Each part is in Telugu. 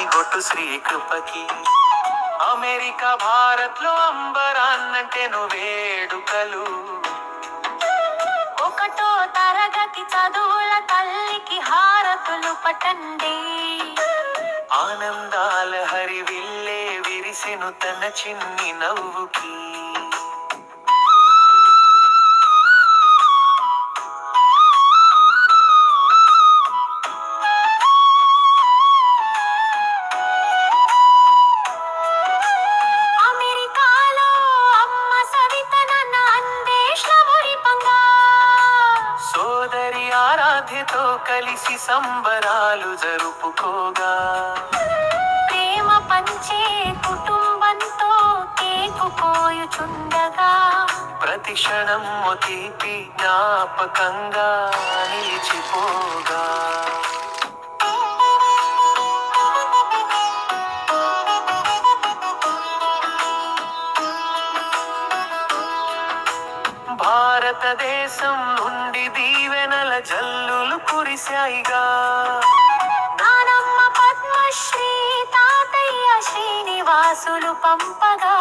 గొట్టు శ్రీ కృపకి. అమెరికా భారత్ లో అంబరాన్నంటేను వేడుకలు. ఒకటో తరగతి చదువుల తల్లికి హారతులు పట్టండి. ఆనందాల హరివిల్లే విరిసెను తన చిన్ని నవ్వుకి. అమెరికాలో అమ్మ సవిత నన్న అందేశ్ల మురిపంగా. సోదరి ఆరాధ్యతో కలిసి సంబరాలు జరుపుకోగా. ప్రేమ పంచే కుటుంబంతో కేకుపోయుచుండగా. ప్రతి క్షణం ఓ తీపి జ్ఞాపకంగా నిలిచిపోగా. భారతదేశం నుండి దీవెనల జల్లులు కురిశాయిగా. నానమ్మ పద్మశ్రీ, తాతయ్య శ్రీనివాసులు పంపగా.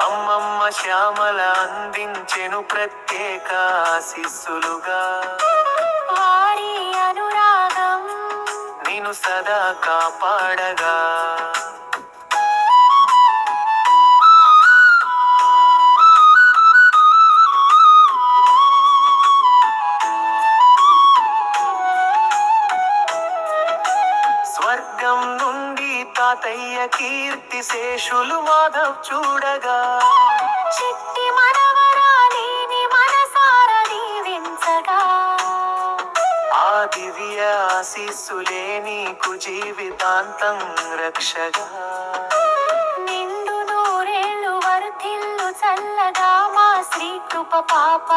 అమ్మమ్మ శ్యామల అందించెను ప్రత్యేక ఆశీస్సులుగా. వారి అనురాగం నిన్ను సదా కాపాడగా. స్వర్గం నుండి తాతయ్య కీర్తి శేషులు మాధవ్ చూడగా. చిట్టి మనవరాలిని మనసార దీవించగా. ఆ దివ్య ఆశీస్సులే నీకు జీవితాంతం రక్షగా. నిండు నూరేళ్ళు వర్ధిల్లు చల్లగా మా శ్రీ కృప పాప.